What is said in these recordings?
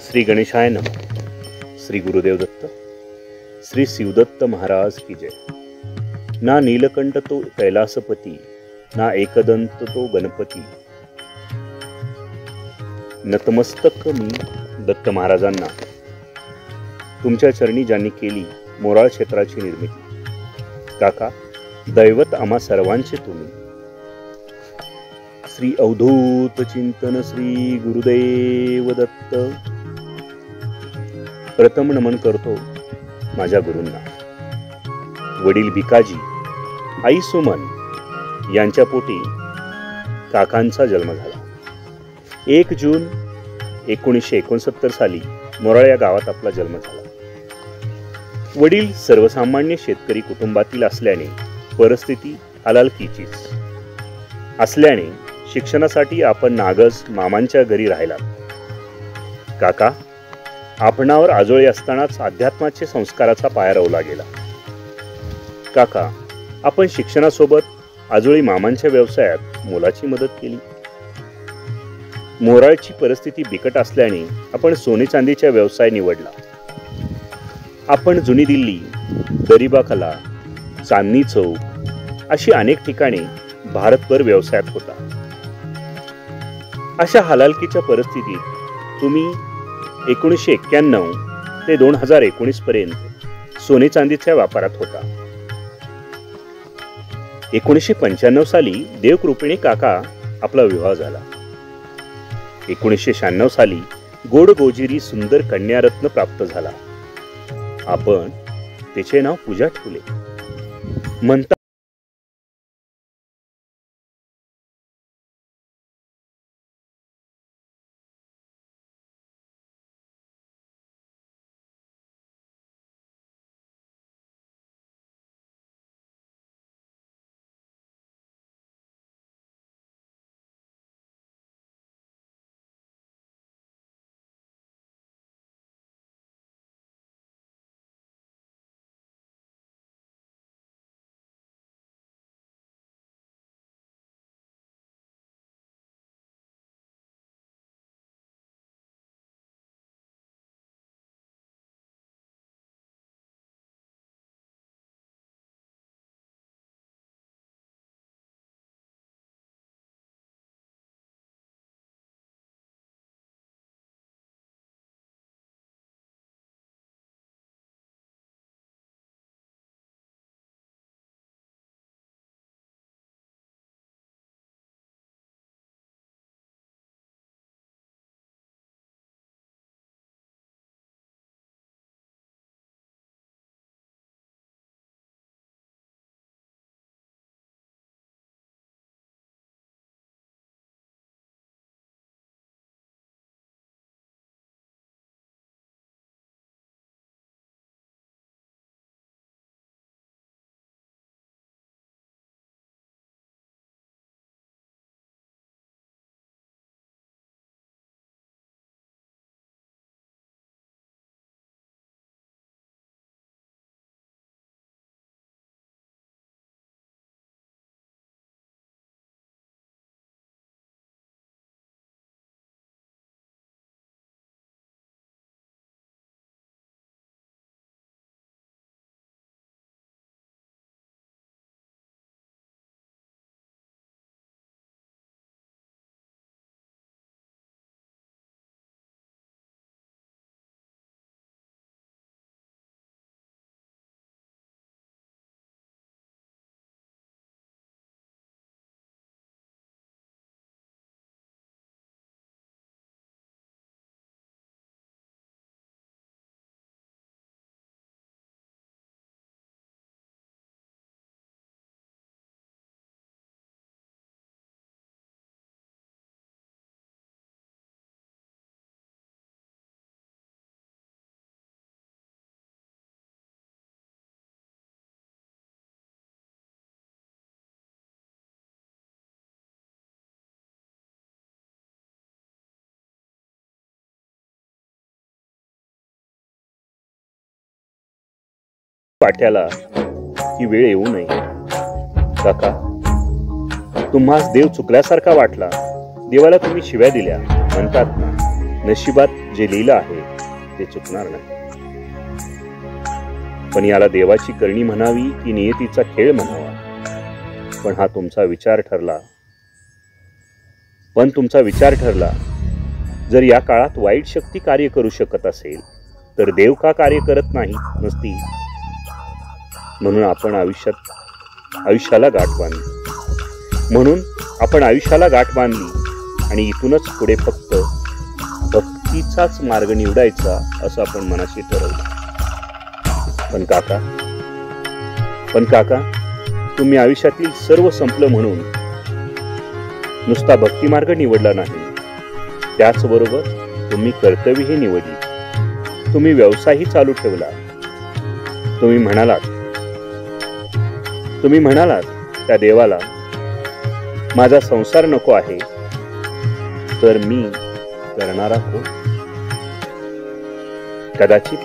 श्री गणेशाय नमः. श्री गुरुदेव दत्त. श्री शिवदत्त महाराज की जय. ना नीलकंठ तो कैलासपती, ना एकदंत तो गणपती. नतमस्तक मी दत्त महाराजांना. तुमच्या चरणी ज्यांनी केली मोराळ क्षेत्राची निर्मिती. काका, दैवत आम्हा सर्वांचे तुम्ही. श्री अवधूत चिंतन श्री गुरुदेव दत्त. प्रथम नमन करतो माझ्या गुरूंना. वडील भिकाजी, आई सुमन यांच्या पोटी काकांचा जन्म झाला. 1 जून 1969 साली मोराळ या गावात आपला जन्म झाला. वडील सर्वसामान्य शेतकरी कुटुंबातील असल्याने परिस्थिती हलाखीचीच असल्याने शिक्षणासाठी आपण नागस मामांच्या घरी राहिला. काका, आपणावर आजोळी असतानाच अध्यात्माचे संस्काराचा पाया रोवला गेला. काका, आपण शिक्षणासोबत आजोळी मामांच्या व्यवसायात मोलाची मदत केली. मोराळची परिस्थिती बिकट असल्याने आपण सोने चांदीचा व्यवसाय निवडला. आपण जुनी दिल्ली, दरिबाखला, चांदणी चौक अशी अनेक ठिकाणी भारतभर व्यवसायात होता. अशा हलाखीच्या परिस्थितीत तुम्ही 1991 ते 2019 पर्यंत सोने चांदीच्या व्यापारात होता. 1995 साली देवकृपेने काका आपला विवाह झाला. 1996 साली गोड गोजिरी सुंदर कन्यारत्न प्राप्त झाला. आपण तिचे नाव पूजा ठेवले. म्हणता पाट्याला ही वेळ येऊ नये. काका, तुम्हास देव चुकल्यासारखा वाटला. देवाला तुम्ही शिव्या दिल्या म्हणतात ना. नशिबात जे लिहिलं आहे ते चुकणार नाही. पण याला देवाची करणी म्हणावी की नियतीचा खेळ म्हणावा, पण हा तुमचा विचार ठरला. जर या काळात वाईट शक्ती कार्य करू शकत असेल तर देव का कार्य करत नसती. म्हणून आपण आयुष्याला गाठ बांधली आणि इथूनच पुढे फक्त भक्तीचाच मार्ग निवडायचा असं आपण मनाशी ठरवलं. पण काका तुम्ही आयुष्यातील सर्व संपलं म्हणून नुसता भक्ती मार्ग निवडला नाही, त्याचबरोबर तुम्ही कर्तव्यही निवडली. तुम्ही व्यवसायही चालू ठेवला. तुम्ही म्हणालात त्या देवाला, माझा संसार नको आहे, तर मी करणारा कोण? कदाचित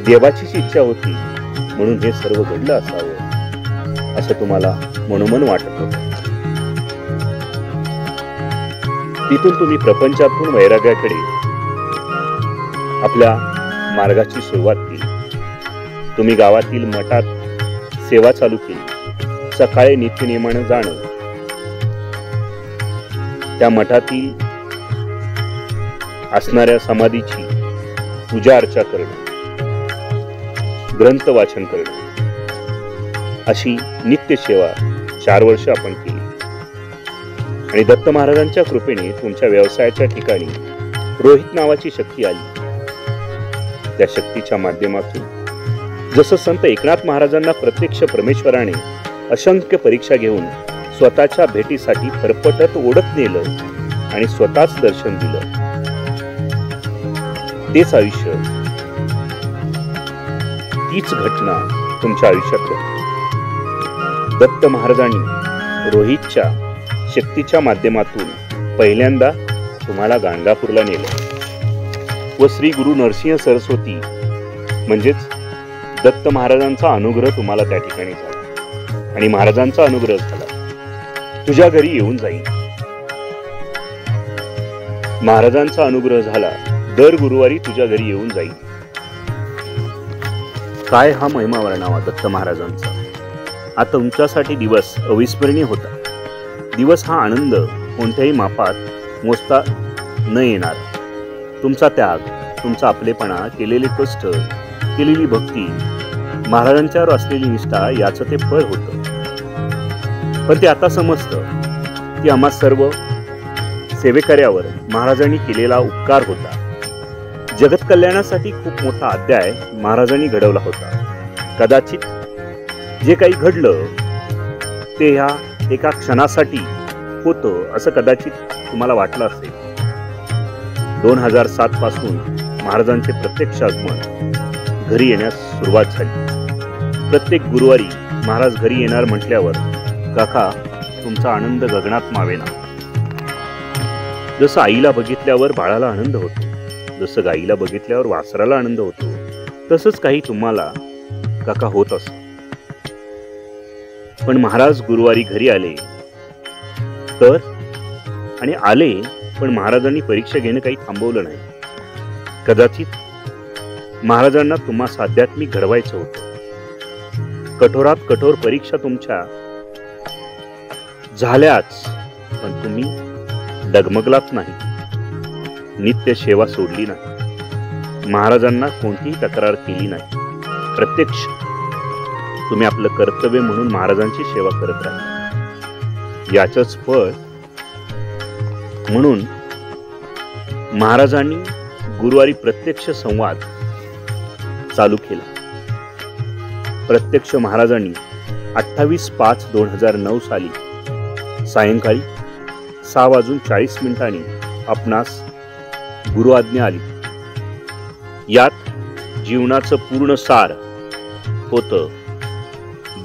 देवाचीच इच्छा होती म्हणून हे सर्व घडलं असावं असं तुम्हाला मनोमन वाटत होतं. तिथून तुम्ही प्रपंचातून वैराग्याकडे आपल्या मार्गाची सुरुवात केली. तुम्ही गावातील मठात सेवा चालू केली. सकाळी नित्यनेमानं जाणं, त्या मठातील असणाऱ्या समाधीची पूजा अर्चा करणं, ग्रंथ वाचन करणं, अशी नित्य सेवा 4 वर्ष आपण केली. आणि दत्त महाराजांच्या कृपेने तुमच्या व्यवसायाच्या ठिकाणी रोहित नावाची शक्ती आली. त्या शक्तीच्या माध्यमातून जसं संत एकनाथ महाराजांना प्रत्यक्ष परमेश्वराने असंख्य परीक्षा घेऊन स्वतःच्या भेटीसाठी फरफटत ओढत नेलं आणि स्वतःच दर्शन दिलं, तेच आयुष्य, तीच घटना तुमच्या आयुष्यात घडली. दत्त महाराजांनी रोहितच्या शक्तीच्या माध्यमातून पहिल्यांदा तुम्हाला गाणगापूरला नेलं व श्री गुरु नरसिंह सरस्वती म्हणजेच दत्त महाराजांचा अनुग्रह तुम्हाला त्या ठिकाणी झाला. आणि महाराजांचा अनुग्रह झाला, तुझ्या घरी येऊन जाईल. महाराजांचा अनुग्रह झाला, दर गुरुवारी तुझ्या घरी येऊन जाईल. काय हा महिमा वर्णावा दत्त महाराजांचा. हा तुमच्यासाठी दिवस अविस्मरणीय होता. दिवस हा आनंद कोणत्याही मापात मोजता न येणार. तुमचा त्याग, तुमचा आपलेपणा, केलेले कष्ट, केलेली भक्ती, महाराजांच्यावर असलेली निष्ठा याचं ते फळ होतं. पण ते आता समजतं की आम्हा सर्व सेवेकऱ्यावर महाराजांनी केलेला उपकार होता. जगत कल्याणासाठी खूप मोठा अध्याय महाराजांनी घडवला होता. कदाचित जे काही घडलं ते ह्या एका क्षणासाठी होतं असं कदाचित तुम्हाला वाटलं असेल. 2007 पासून महाराजांचे प्रत्यक्ष आगमन, घरी येण्यास सुरुवात झाली. प्रत्येक गुरुवारी महाराज घरी येणार म्हटल्यावर काका तुमचा आनंद गगनात मावेना. जसं आईला बघितल्यावर बाळाला आनंद होतो, जसं गाईला बघितल्यावर वासराला आनंद होतो, तसंच काही तुम्हाला काका होत असत. पण महाराज गुरुवारी घरी आले तर आणि आले, पण महाराजांनी परीक्षा घेणं काही थांबवलं नाही. कदाचित महाराजांना तुम्हाला आध्यात्मिक घडवायचं होतं. कठोरात कठोर परीक्षा तुमच्या झाल्याच, पण तुम्ही डगमगलात नाही, नित्य सेवा सोडली नाही, महाराजांना कोणतीही तक्रार केली नाही. प्रत्यक्ष तुम्ही आपलं कर्तव्य म्हणून महाराजांची सेवा करत राहिला. याचंच फळ म्हणून महाराजांनी गुरुवारी प्रत्यक्ष संवाद चालू केला. प्रत्यक्ष महाराजांनी 28/5/2009 साली सायंकाळी 6:40 आपणास गुरु आज्ञा आली. यात जीवनाचं पूर्ण सार होतं.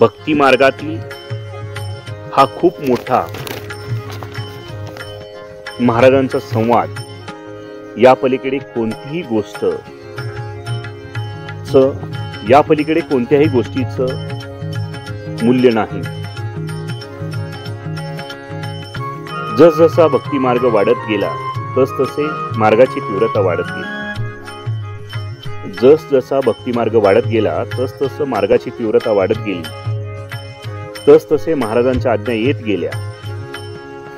भक्ती मार्गातील हा खूप मोठा महाराजांचा संवाद. या पलीकडे कोणत्याही गोष्टीचं मूल्य नाही. जसजसा भक्ती मार्ग वाढत गेला तसतसे मार्गाची तीव्रता वाढत गेली. जसा भक्तिमार्ग वाढत गेला तसतसं मार्गाची तीव्रता वाढत गेली. तसतसे महाराजांच्या आज्ञा येत गेल्या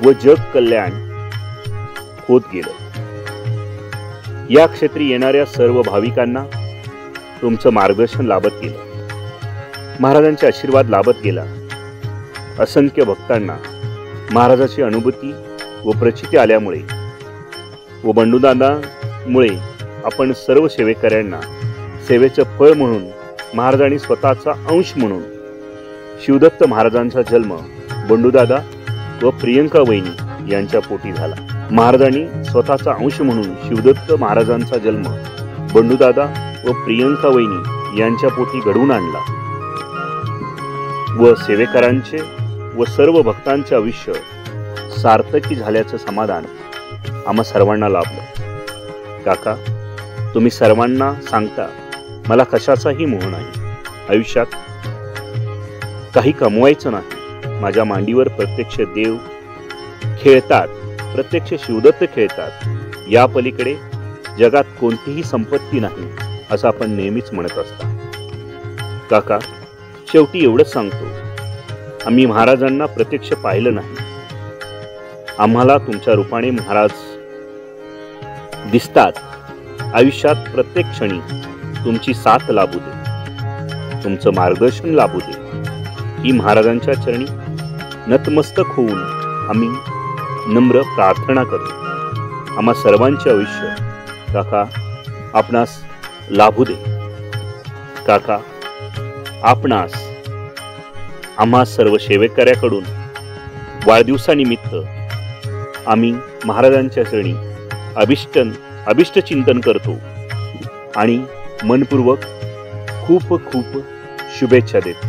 व जग कल्याण होत गेलं. या क्षेत्री येणाऱ्या सर्व भाविकांना तुमचं मार्गदर्शन लाभत गेलं. महाराजांचे आशीर्वाद लाभत गेला. असंख्य भक्तांना महाराजाची अनुभूती व प्रचिती आल्यामुळे व बंडूदादामुळे आपण सर्व सेवेकऱ्यांना सेवेचं फळ म्हणून महाराजांनी स्वतःचा अंश म्हणून शिवदत्त महाराजांचा जन्म बंडूदादा व प्रियंका वहिनी यांच्या पोटी झाला. महाराजांनी स्वतःचा अंश म्हणून शिवदत्त महाराजांचा जन्म बंडूदादा व प्रियंका वहिनी यांच्या पोटी घडवून आणला व सेवेकरांचे व सर्व भक्तांचे आयुष्य सार्थकी झाल्याचं समाधान आम्हा सर्वांना लाभलं. काका, तुम्ही सर्वांना सांगता मला कशाचाही मोह नाही. आयुष्यात काही कमवायचं नाही. माझ्या मांडीवर प्रत्यक्ष देव खेळतात, प्रत्यक्ष शिवदत्त खेळतात. या पलीकडे जगात कोणतीही संपत्ती नाही असं आपण नेहमीच म्हणत असता. काका, शेवटी एवढंच सांगतो, आम्ही महाराजांना प्रत्यक्ष पाहिलं नाही. आम्हाला तुमच्या रूपाने महाराज दिसतात. आयुष्यात प्रत्येक क्षणी तुमची साथ लाभू दे, तुमचं मार्गदर्शन लाभू दे ही महाराजांच्या चरणी नतमस्तक होऊन आम्ही नम्र प्रार्थना करतो. आम्हा सर्वांचे आयुष्य काका आपणास लाभू दे. काका, आपणास आम्हा सर्व सेवेकऱ्याकडून वाढदिवसानिमित्त आम्ही महाराजांच्या चरणी अभिष्ट चिंतन करतो आणि मनपूर्वक खूप खूप शुभेच्छा देतो.